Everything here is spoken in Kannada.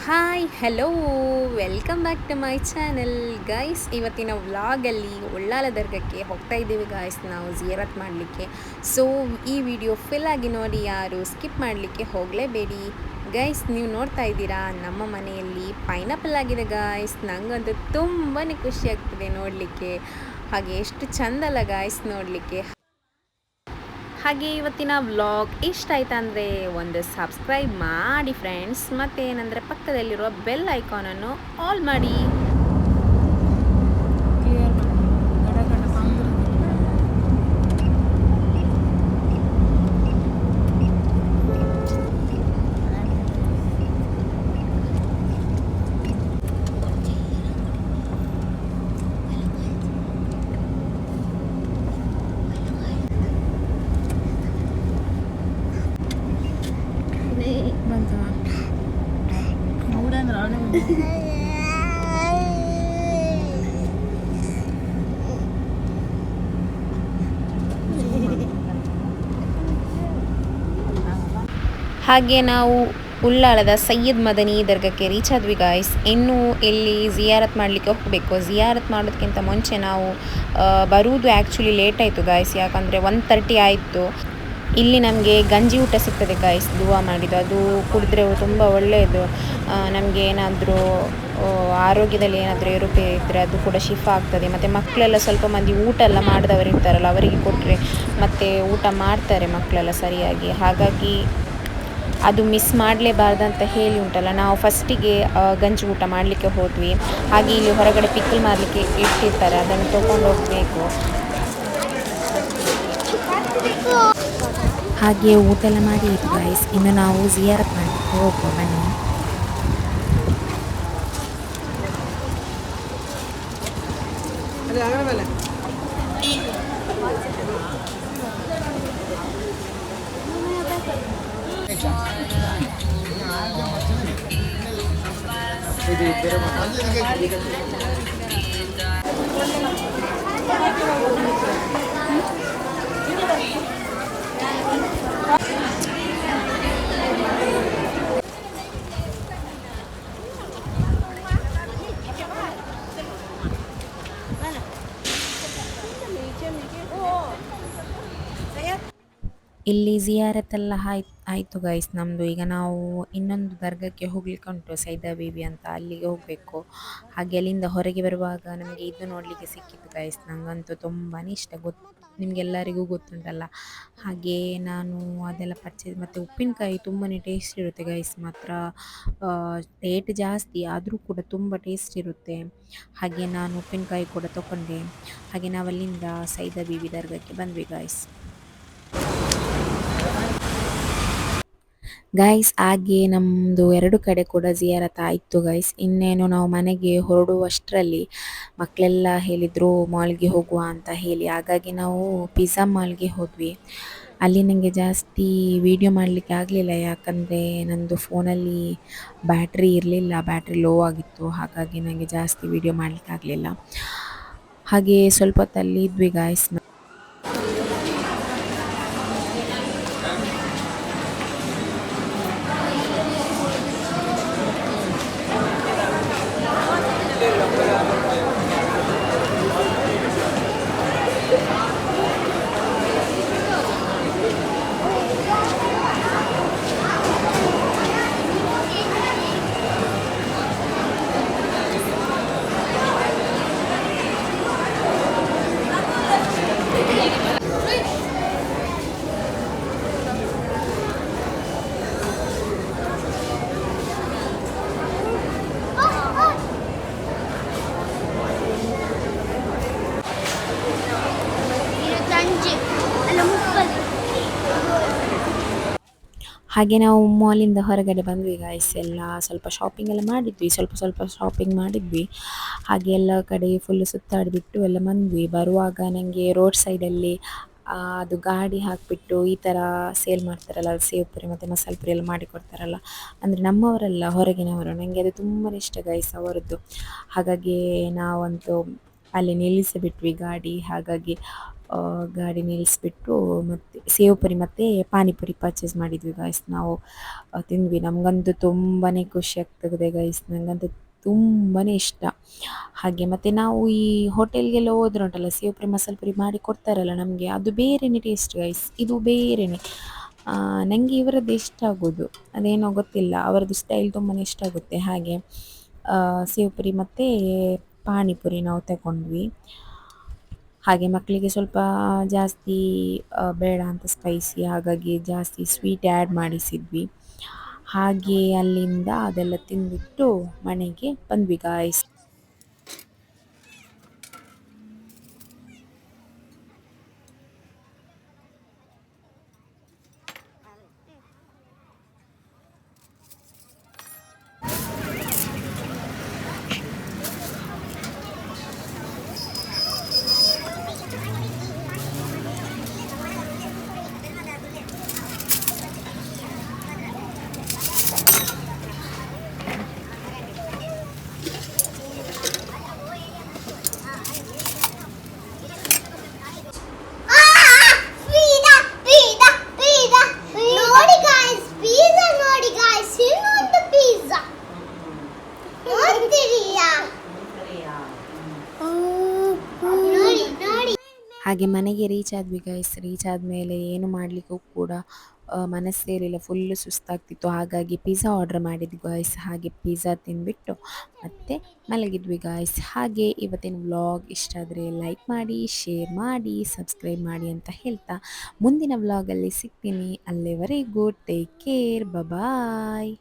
Hi hello welcome back to my channel guys. ಇವತ್ತಿನ ವ್ಲಾಗಲ್ಲಿ ಉಳ್ಳಾಲ ದರ್ಗಕ್ಕೆ ಹೋಗ್ತಾ ಇದ್ದೀವಿ ಗಾಯ್ಸ್, ನಾವು ಜಿಯಾರತ್ ಮಾಡಲಿಕ್ಕೆ. ಸೊ ಈ ವಿಡಿಯೋ ಫುಲ್ ಆಗಿ ನೋಡಿ, ಯಾರು ಸ್ಕಿಪ್ ಮಾಡಲಿಕ್ಕೆ ಹೋಗಲೇಬೇಡಿ ಗೈಸ್. ನೀವು ನೋಡ್ತಾ ಇದ್ದೀರಾ ನಮ್ಮ ಮನೆಯಲ್ಲಿ ಪೈನಾಪಲ್ ಆಗಿದೆ ಗಾಯ್ಸ್. ನನಗಂತೂ ತುಂಬಾ ಖುಷಿ ಆಗ್ತಿದೆ ನೋಡಲಿಕ್ಕೆ. ಹಾಗೆ ಎಷ್ಟು ಚಂದಲ್ಲ ಗಾಯ್ಸ್ ನೋಡಲಿಕ್ಕೆ. ಹಾಗೆ ಇವತ್ತಿನ ವ್ಲಾಗ್ ಇಷ್ಟ ಆಯ್ತಾ ಅಂದರೆ ಒಂದು ಸಬ್ಸ್ಕ್ರೈಬ್ ಮಾಡಿ ಫ್ರೆಂಡ್ಸ್. ಮತ್ತು ಏನಂದರೆ ಪಕ್ಕದಲ್ಲಿರುವ ಬೆಲ್ ಐಕಾನನ್ನು ಆಲ್ ಮಾಡಿ. ಹಾಗೆ ನಾವು ಉಳ್ಳಾಳದ ಸಯ್ಯದ್ ಮದನಿ ದರ್ಗಕ್ಕೆ ರೀಚ್ ಆದ್ವಿ ಗಾಯ್ಸ್. ಇನ್ನು ಇಲ್ಲಿ ಜಿಯಾರತ್ ಮಾಡಲಿಕ್ಕೆ ಹೋಗಬೇಕು. ಜಿಯಾರತ್ ಮಾಡೋದಕ್ಕಿಂತ ಮುಂಚೆ ನಾವು ಬರುವುದು ಆ್ಯಕ್ಚುಲಿ ಲೇಟ್ ಆಯಿತು ಗಾಯ್ಸ್, ಯಾಕಂದರೆ 1:30 ಆಯಿತು. ಇಲ್ಲಿ ನಮಗೆ ಗಂಜಿ ಊಟ ಸಿಗ್ತದೆ ಗಾಯ್ಸ್, ದುವಾ ಮಾಡಿದ್ದು. ಅದು ಕುಡಿದ್ರೆ ತುಂಬ ಒಳ್ಳೆಯದು. ನಮಗೆ ಏನಾದರೂ ಆರೋಗ್ಯದಲ್ಲಿ ಏನಾದರೂ ಏರುಪೇರು ಇದ್ದರೆ ಅದು ಕೂಡ ಶಿಫಾ ಆಗ್ತದೆ. ಮತ್ತು ಮಕ್ಕಳೆಲ್ಲ ಸ್ವಲ್ಪ ಮಂದಿ ಊಟ ಎಲ್ಲ ಮಾಡಿದವರು ಇರ್ತಾರಲ್ಲ, ಅವರಿಗೆ ಕೊಟ್ಟರೆ ಮತ್ತು ಊಟ ಮಾಡ್ತಾರೆ ಮಕ್ಕಳೆಲ್ಲ ಸರಿಯಾಗಿ. ಹಾಗಾಗಿ ಅದು ಮಿಸ್ ಮಾಡಲೇಬಾರ್ದಂತ ಹೇಳಿ ಉಂಟಲ್ಲ, ನಾವು ಫಸ್ಟಿಗೆ ಗಂಜಿ ಊಟ ಮಾಡಲಿಕ್ಕೆ ಹೋದ್ವಿ. ಹಾಗೆ ಇಲ್ಲಿ ಹೊರಗಡೆ ಪಿಕ್ಕಲ್ ಮಾಡಲಿಕ್ಕೆ ಇಟ್ಟಿರ್ತಾರೆ, ಅದನ್ನು ತೊಗೊಂಡು ಹೋಗಬೇಕು. ಹಾಗೆ ಊಟ ಎಲ್ಲ ಮಾಡಿ ಇತ್ತು ಗಾಯ್ಸ್. ಇನ್ನು ನಾವು ಜಿಯಾರತ್ ಮಾಡಲಿಕ್ಕೆ ಹೋಗುವ ಬನ್ನಿ. ಇಲ್ಲಿ ಜಿಯಾರತ್ತೆಲ್ಲ ಆಯಿತು ಗೈಸ್ ನಮ್ಮದು. ಈಗ ನಾವು ಇನ್ನೊಂದು ದರ್ಗಕ್ಕೆ ಹೋಗ್ಲಿಕ್ಕೆ ಉಂಟು, ಸೈದಾ ಬೀಬಿ ಅಂತ, ಅಲ್ಲಿಗೆ ಹೋಗಬೇಕು. ಹಾಗೆ ಅಲ್ಲಿಂದ ಹೊರಗೆ ಬರುವಾಗ ನಮಗೆ ಇದು ನೋಡಲಿಕ್ಕೆ ಸಿಕ್ಕಿತ್ತು ಗೈಸ್. ನನಗಂತೂ ತುಂಬಾ ಇಷ್ಟ, ನಿಮಗೆಲ್ಲರಿಗೂ ಗೊತ್ತುಂಟಲ್ಲ. ಹಾಗೆ ನಾನು ಅದೆಲ್ಲ ಪರ್ಚೇಸ್, ಮತ್ತು ಉಪ್ಪಿನಕಾಯಿ ತುಂಬಾ ಟೇಸ್ಟ್ ಇರುತ್ತೆ ಗೈಸ್. ಮಾತ್ರ ರೇಟ್ ಜಾಸ್ತಿ ಆದರೂ ಕೂಡ ತುಂಬ ಟೇಸ್ಟ್ ಇರುತ್ತೆ. ಹಾಗೆ ನಾನು ಉಪ್ಪಿನಕಾಯಿ ಕೂಡ ತೊಗೊಂಡೆ. ಹಾಗೆ ನಾವು ಅಲ್ಲಿಂದ ಸೈದಾ ಬೀಬಿ ದರ್ಗಕ್ಕೆ ಬಂದ್ವಿ ಗಾಯ್ಸ್. ಗೈಸ್ ಹಾಗೆ ನಮ್ಮದು 2 ಕಡೆ ಕೂಡ ಜಿಯಾರತ್ ಆಯಿತು ಗೈಸ್. ಇನ್ನೇನು ನಾವು ಮನೆಗೆ ಹೊರಡುವಷ್ಟರಲ್ಲಿ ಮಕ್ಕಳೆಲ್ಲ ಹೇಳಿದರು ಮಾಲ್ಗೆ ಹೋಗುವ ಅಂತ ಹೇಳಿ. ಹಾಗಾಗಿ ನಾವು ಪಿಜ್ಜಾ ಮಾಲ್ಗೆ ಹೋದ್ವಿ. ಅಲ್ಲಿ ನನಗೆ ಜಾಸ್ತಿ ವೀಡಿಯೋ ಮಾಡಲಿಕ್ಕೆ ಆಗಲಿಲ್ಲ, ಯಾಕಂದರೆ ನನ್ನದು ಫೋನಲ್ಲಿ ಬ್ಯಾಟ್ರಿ ಇರಲಿಲ್ಲ, ಬ್ಯಾಟ್ರಿ ಲೋ ಆಗಿತ್ತು. ಹಾಗಾಗಿ ನನಗೆ ಜಾಸ್ತಿ ವೀಡಿಯೋ ಮಾಡಲಿಕ್ಕೆ ಆಗಲಿಲ್ಲ. ಹಾಗೆ ಸ್ವಲ್ಪ ಹೊತ್ತಲ್ಲಿ ಇದ್ವಿ ಗಾಯ್ಸ್. ಹಾಗೆ ನಾವು ಮಾಲಿಂದ ಹೊರಗಡೆ ಬಂದ್ವಿ ಗಾಯ್ಸ್. ಎಲ್ಲ ಸ್ವಲ್ಪ ಶಾಪಿಂಗ್ ಎಲ್ಲ ಮಾಡಿದ್ವಿ, ಸ್ವಲ್ಪ ಶಾಪಿಂಗ್ ಮಾಡಿದ್ವಿ. ಹಾಗೆ ಎಲ್ಲ ಕಡೆ ಫುಲ್ಲು ಸುತ್ತಾಡಿಬಿಟ್ಟು ಎಲ್ಲ ಬಂದ್ವಿ. ಬರುವಾಗ ನನಗೆ ರೋಡ್ ಸೈಡಲ್ಲಿ ಅದು ಗಾಡಿ ಹಾಕಿಬಿಟ್ಟು ಈ ಥರ ಸೇಲ್ ಮಾಡ್ತಾರಲ್ಲ, ಅದು ಸೇವ್ ಪುರಿ ಮತ್ತು ಮಸಾಲೆ ಪುರಿ ಎಲ್ಲ ಮಾಡಿಕೊಡ್ತಾರಲ್ಲ, ಅಂದರೆ ನಮ್ಮವರಲ್ಲ ಹೊರಗಿನವರು. ನನಗೆ ಅದು ತುಂಬಾ ಇಷ್ಟ ಗೈಸ್ ಅವರದ್ದು. ಹಾಗಾಗಿ ನಾವಂತೂ ಅಲ್ಲಿ ನಿಲ್ಲಿಸಿಬಿಟ್ವಿ ಗಾಡಿ. ಹಾಗಾಗಿ ಗಾಡಿ ನಿಲ್ಲಿಸ್ಬಿಟ್ಟು ಮತ್ತು ಸೇವ್ ಪುರಿ ಮತ್ತು ಪಾನಿಪುರಿ ಪರ್ಚೇಸ್ ಮಾಡಿದ್ವಿ ಗಾಯ್ಸ್. ನಾವು ತಿಂದ್ವಿ. ನಮಗಂತೂ ತುಂಬಾ ಖುಷಿ ಆಗ್ತದೆ ಗೈಸ್, ನನಗಂತೂ ತುಂಬಾ ಇಷ್ಟ. ಹಾಗೆ ಮತ್ತು ನಾವು ಈ ಹೋಟೆಲ್ಗೆಲ್ಲ ಹೋದ್ರೆ ಉಂಟಲ್ಲ, ಸೇವ್ ಪುರಿ ಮಸಾಲೆ ಪುರಿ ಮಾಡಿ ಕೊಡ್ತಾರಲ್ಲ ನಮಗೆ, ಅದು ಬೇರೆಯೇ ಟೇಸ್ಟ್ ಗೈಸ್, ಇದು ಬೇರೆಯೇ. ನನಗೆ ಇವರದ್ದು ಇಷ್ಟ ಆಗೋದು, ಅದೇನೋ ಗೊತ್ತಿಲ್ಲ, ಅವರದ್ದು ಸ್ಟೈಲ್ ತುಂಬಾ ಇಷ್ಟ ಆಗುತ್ತೆ. ಹಾಗೆ ಸೇವ್ ಪುರಿ ಮತ್ತು ಪಾನಿಪುರಿ ನಾವು ತಗೊಂಡ್ವಿ. ಹಾಗೆ ಮಕ್ಕಳಿಗೆ ಸ್ವಲ್ಪ ಜಾಸ್ತಿ ಬೇಡ ಅಂತ ಸ್ಪೈಸಿ, ಹಾಗಾಗಿ ಜಾಸ್ತಿ ಸ್ವೀಟ್ ಆ್ಯಡ್ ಮಾಡಿಸಿದ್ವಿ. ಹಾಗೆ ಅಲ್ಲಿಂದ ಅದೆಲ್ಲ ತಿಂದ್ಬಿಟ್ಟು ಮನೆಗೆ ಬಂದ್ವಿ ಗಾಯ್ಸ್. ನೋಡಿ guys, pizza ನೋಡಿ guys, ಇನ್ನೊಂದು pizza ನೋಡ್ತೀರಿಯಾ? ನೋಡಿ ನೋಡಿ. ಹಾಗೆ ಮನೆಗೆ ರೀಚ್ ಆದ್ವಿ ಗೈಸ್. ರೀಚ್ ಆದಮೇಲೆ ಏನು ಮಾಡಲಿಕ್ಕೂ ಕೂಡ ಮನಸ್ಸೇರಿಲ್ಲ, ಫುಲ್ಲು ಸುಸ್ತಾಗ್ತಿತ್ತು. ಹಾಗಾಗಿ ಪಿಜ್ಜಾ ಆರ್ಡ್ರ್ ಮಾಡಿದ್ವಿ ಗಾಯ್ಸ್. ಹಾಗೆ ಪಿಜ್ಜಾ ತಿಂದುಬಿಟ್ಟು ಮತ್ತೆ ಮಲಗಿದ್ವಿ ಗಾಯ್ಸ್. ಹಾಗೆ ಇವತ್ತಿನ ವ್ಲಾಗ್ ಇಷ್ಟ ಆದರೆ ಲೈಕ್ ಮಾಡಿ, ಶೇರ್ ಮಾಡಿ, ಸಬ್ಸ್ಕ್ರೈಬ್ ಮಾಡಿ ಅಂತ ಹೇಳ್ತಾ ಮುಂದಿನ ವ್ಲಾಗಲ್ಲಿ ಸಿಗ್ತೀನಿ. ಅಲ್ಲಿವರೆಗೂ ಟೇಕ್ ಕೇರ್, ಬಾಯ್.